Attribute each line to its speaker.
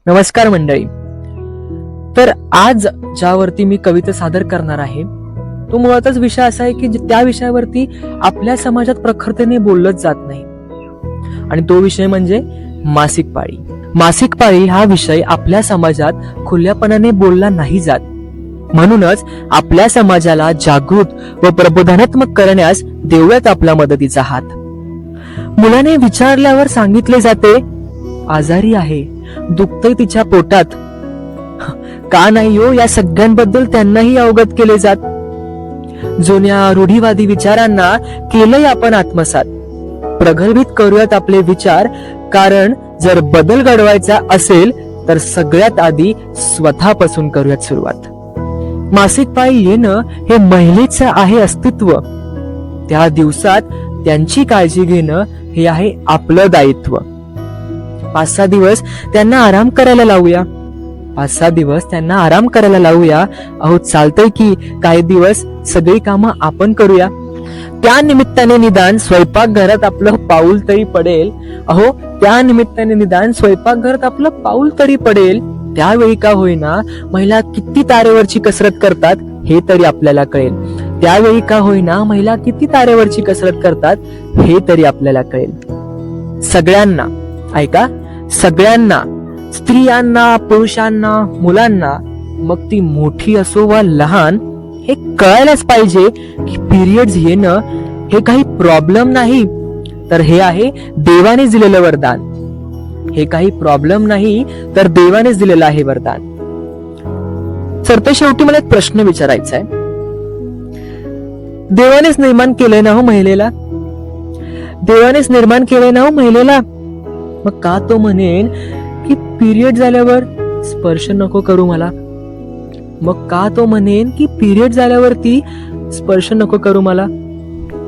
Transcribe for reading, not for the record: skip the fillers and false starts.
Speaker 1: नमस्कार मंडळी. तर आज ज्यावरती मी कविता सादर करणार आहे तो मुळातच विषय असा आहे की त्या विषयावरती आपल्या समाजात प्रखरतेने बोललंच जात नाही, आणि तो विषय म्हणजे मासिक पाळी. मासिक पाळी हा विषय आपल्या समाजात खुल्यापणाने बोलला नाही जात. म्हणूनच आपल्या समाजाला जागृत व प्रबोधनात्मक करण्यास देऊयात आपला मदतीचा हात. मुलाने विचारल्यावर सांगितले जाते, आजारी आहे, दुखतंय तिच्या पोटात. का नाही हो, या सगळ्यांबद्दल त्यांनाही अवगत केले जात. जुन्या रूढीवादी विचारांना केलंय आपण आत्मसात. प्रगल्भित करूयात आपले विचार, कारण जर बदल घडवायचा असेल तर सगळ्यात आधी स्वतःपासून करूयात सुरुवात. मासिक पाळी येणं हे महिलेचं आहे अस्तित्व. त्या दिवसात त्यांची काळजी घेणं हे आहे आपलं दायित्व. 5-6 दिवस त्यांना आराम करायला लावूया. 5-6 दिवस त्यांना आराम करायला लावूया. अहो चालतंय की काही दिवस सगळी कामं आपण करूया. त्या निमित्ताने निदान स्वयंपाकघरात आपलं पाऊल तरी पडेल. अहो त्या निमित्ताने निदान स्वयंपाकघरात आपलं पाऊल तरी पडेल. त्यावेळी का होईना महिला किती तारेवरची कसरत करतात हे तरी आपल्याला कळेल. त्यावेळी का होईना महिला किती तारेवरची कसरत करतात हे तरी आपल्याला कळेल. सगळ्यांना ऐका, सगळ्यांना, स्त्रियांना, पुरुषांना, मुलांना, मग ती मोठी असो वा लहान, हे कळायलाच पाहिजे की पिरियड्स येणं हे काही प्रॉब्लेम नाही, तर हे आहे देवानेच दिलेलं वरदान. हे काही प्रॉब्लेम नाही, तर देवानेच दिलेलं आहे वरदान. तर ते शेवटी मला एक प्रश्न विचारायचा आहे. देवानेच निर्माण केलंय ना हो महिलेला, देवानेच निर्माण केलंय ना हो महिलेला, मग का तो म्हणेन की पिरियड झाल्यावर स्पर्श नको करू मला? मग का तो म्हणेन की पिरियड झाल्यावरती स्पर्श नको करू मला?